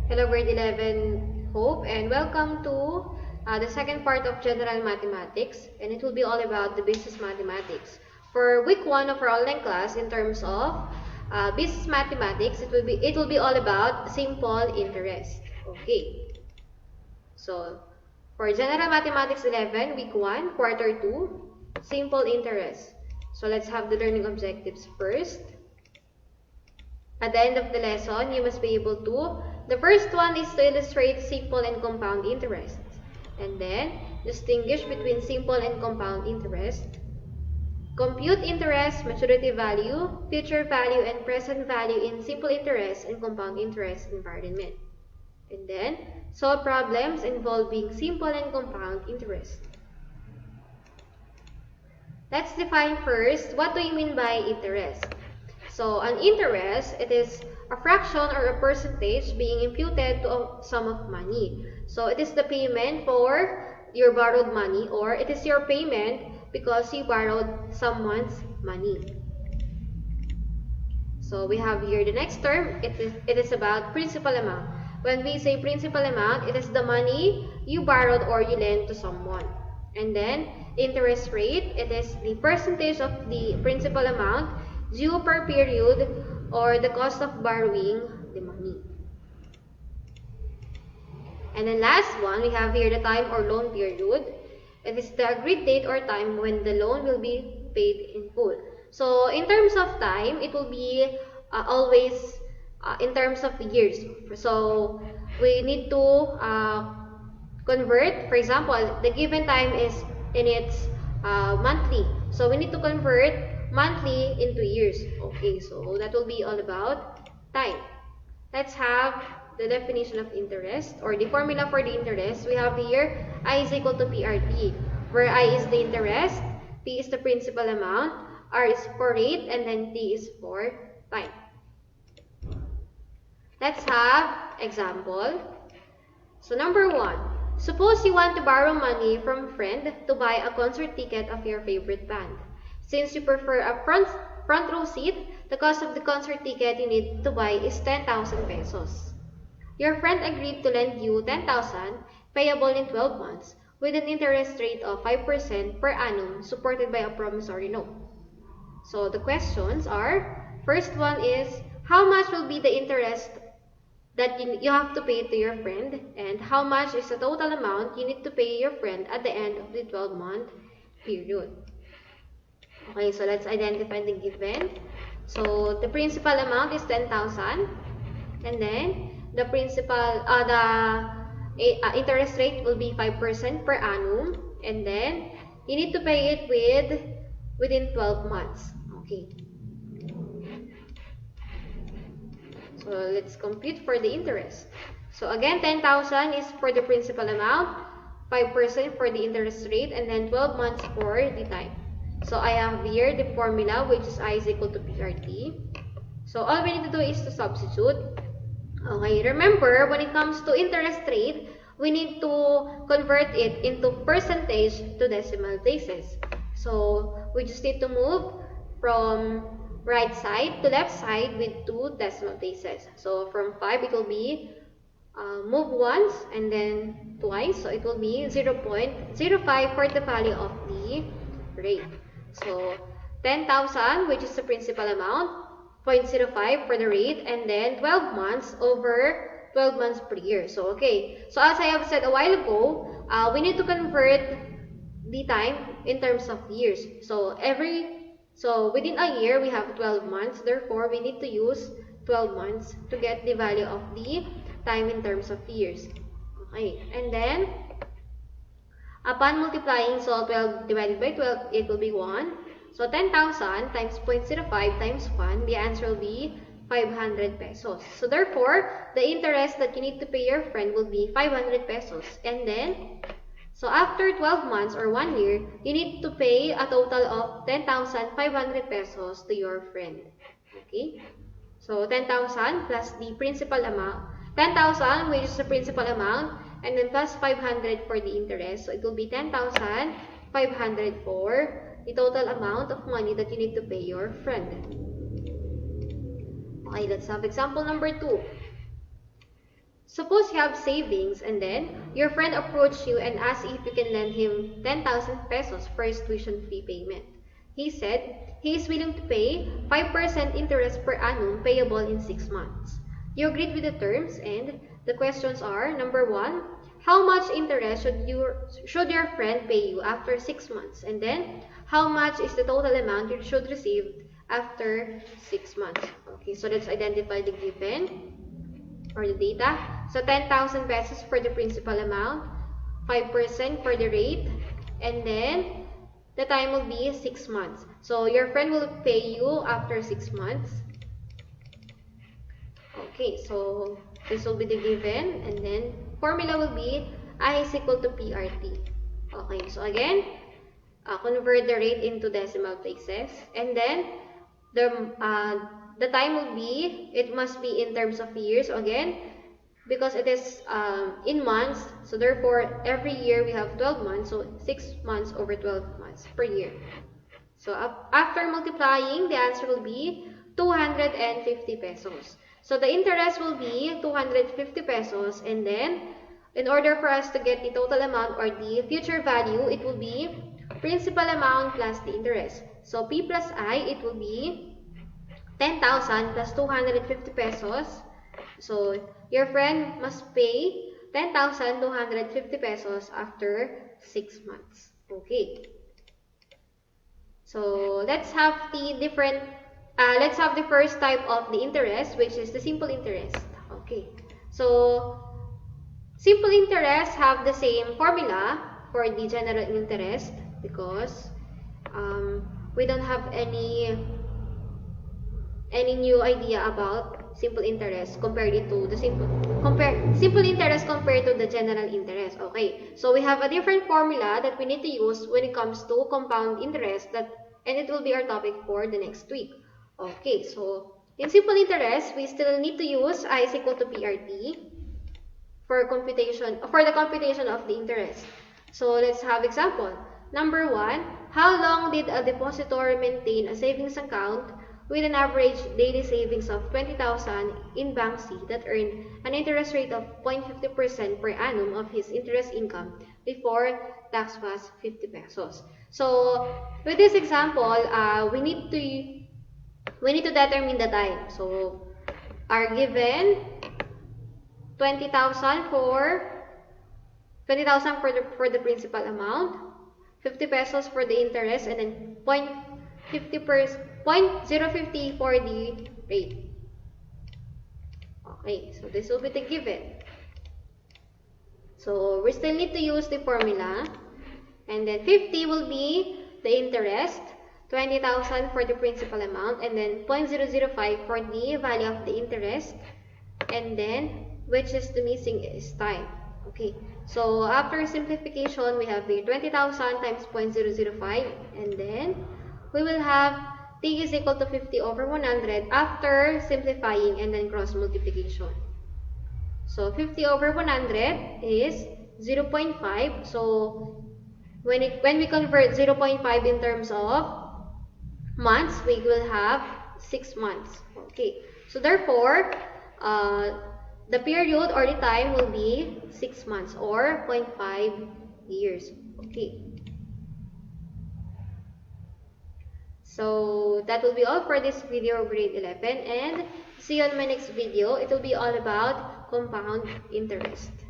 Hello, grade 11 Hope, and welcome to the second part of General Mathematics, and it will be all about the business mathematics. For week 1 of our online class, in terms of business mathematics, it will be all about simple interest. Okay. So, for General Mathematics 11, week 1, quarter 2, simple interest. So, let's have the learning objectives first. At the end of the lesson, you must be able to, the first one is to illustrate simple and compound interest. And then, distinguish between simple and compound interest. Compute interest, maturity value, future value, and present value in simple interest and compound interest environment. And then, solve problems involving simple and compound interest. Let's define first, what do you mean by interest? So, an interest, it is a fraction or a percentage being imputed to a sum of money. So, it is the payment for your borrowed money, or it is your payment because you borrowed someone's money. So, we have here the next term, it is about principal amount. When we say principal amount, it is the money you borrowed or you lent to someone. And then, interest rate, it is the percentage of the principal amount due per period or the cost of borrowing the money. And then last one, we have here the time or loan period. It is the agreed date or time when the loan will be paid in full. So in terms of time, it will be always in terms of years. So we need to convert, for example, the given time is in its monthly. So we need to convert monthly into years. Okay, so that will be all about time. Let's have the definition of interest or the formula for the interest. We have here I is equal to PRT, where I is the interest, P is the principal amount, R is for rate, and then T is for time. Let's have example. So number 1, suppose you want to borrow money from a friend to buy a concert ticket of your favorite band. Since you prefer a front row seat, the cost of the concert ticket you need to buy is 10,000 pesos. Your friend agreed to lend you 10,000 payable in 12 months with an interest rate of 5% per annum supported by a promissory note. So the questions are, first one is, how much will be the interest that you have to pay to your friend, and how much is the total amount you need to pay your friend at the end of the 12-month period. Okay, so let's identify the given. So the principal amount is 10,000, and then the interest rate will be 5% per annum, and then you need to pay it within 12 months. Okay. So let's compute for the interest. So again, 10,000 is for the principal amount, 5% for the interest rate, and then 12 months for the time. So I have here the formula, which is I is equal to PRT. So all we need to do is to substitute. Okay, remember, when it comes to interest rate, we need to convert it into percentage to decimal places. So we just need to move from right side to left side with 2 decimal places. So from 5, it will be move once and then twice. So it will be 0.05 for the value of the rate. So 10,000, which is the principal amount, 0.05 for the rate, and then 12 months over 12 months per year. So okay. So as I have said a while ago, we need to convert the time in terms of years. So within a year, we have 12 months. Therefore, we need to use 12 months to get the value of the time in terms of years. Okay. And then, upon multiplying, so 12 divided by 12, it will be 1. So 10,000 times 0.05 times 1, the answer will be 500 pesos. So therefore, the interest that you need to pay your friend will be 500 pesos. And then, so after 12 months or 1 year, you need to pay a total of 10,500 pesos to your friend. Okay? So 10,000 plus the principal amount. 10,000, which is the principal amount, and then plus 500 for the interest. So it will be 10,500 for the total amount of money that you need to pay your friend. Okay, let's have example number 2. Suppose you have savings and then your friend approached you and asked if you can lend him 10,000 pesos for his tuition fee payment. He said he is willing to pay 5% interest per annum payable in 6 months. You agreed with the terms, and the questions are, number 1, how much interest should your friend pay you after 6 months? And then, how much is the total amount you should receive after 6 months? Okay, so let's identify the given or the data. So 10,000 pesos for the principal amount, 5% for the rate, and then the time will be 6 months. So your friend will pay you after 6 months. Okay, so this will be the given, and then formula will be I is equal to PRT. Okay, so again, convert the rate into decimal places, and then the time will be, it must be in terms of years again, because it is in months, so therefore every year we have 12 months, so 6 months over 12 months per year. So after multiplying, the answer will be 250 pesos. So the interest will be 250 pesos, and then in order for us to get the total amount or the future value, it will be principal amount plus the interest. So P plus I, it will be 10,000 plus 250 pesos. So your friend must pay 10,250 pesos after 6 months. Okay. So let's have let's have the first type of the interest, which is the simple interest. Okay. So simple interest have the same formula for the general interest because we don't have any new idea about simple interest compared to the simple interest compared to the general interest. Okay, so we have a different formula that we need to use when it comes to compound interest, and it will be our topic for the next week. Okay, so in simple interest, we still need to use I is equal to PRT for the computation of the interest. So let's have example. Number 1, how long did a depositor maintain a savings account with an average daily savings of 20,000 in Bank C that earned an interest rate of 0.50% per annum of his interest income before tax was 50 pesos. So with this example, we need to determine the time. So our given 20,000 for the principal amount, 50 pesos for the interest, and then 0.050 for the rate. Okay, so this will be the given. So we still need to use the formula, and then 50 will be the interest, 20,000 for the principal amount, and then 0.005 for the value of the interest, and then which is the missing is time. Okay, so after simplification, we have here 20,000 times 0.005, and then we will have T is equal to 50 over 100 after simplifying and then cross multiplication. So 50 over 100 is 0.5. So when we convert 0.5 in terms of months, we will have 6 months. Okay, so therefore, the period or the time will be 6 months or 0.5 years. Okay. So that will be all for this video of grade 11, and see you on my next video. It will be all about compound interest.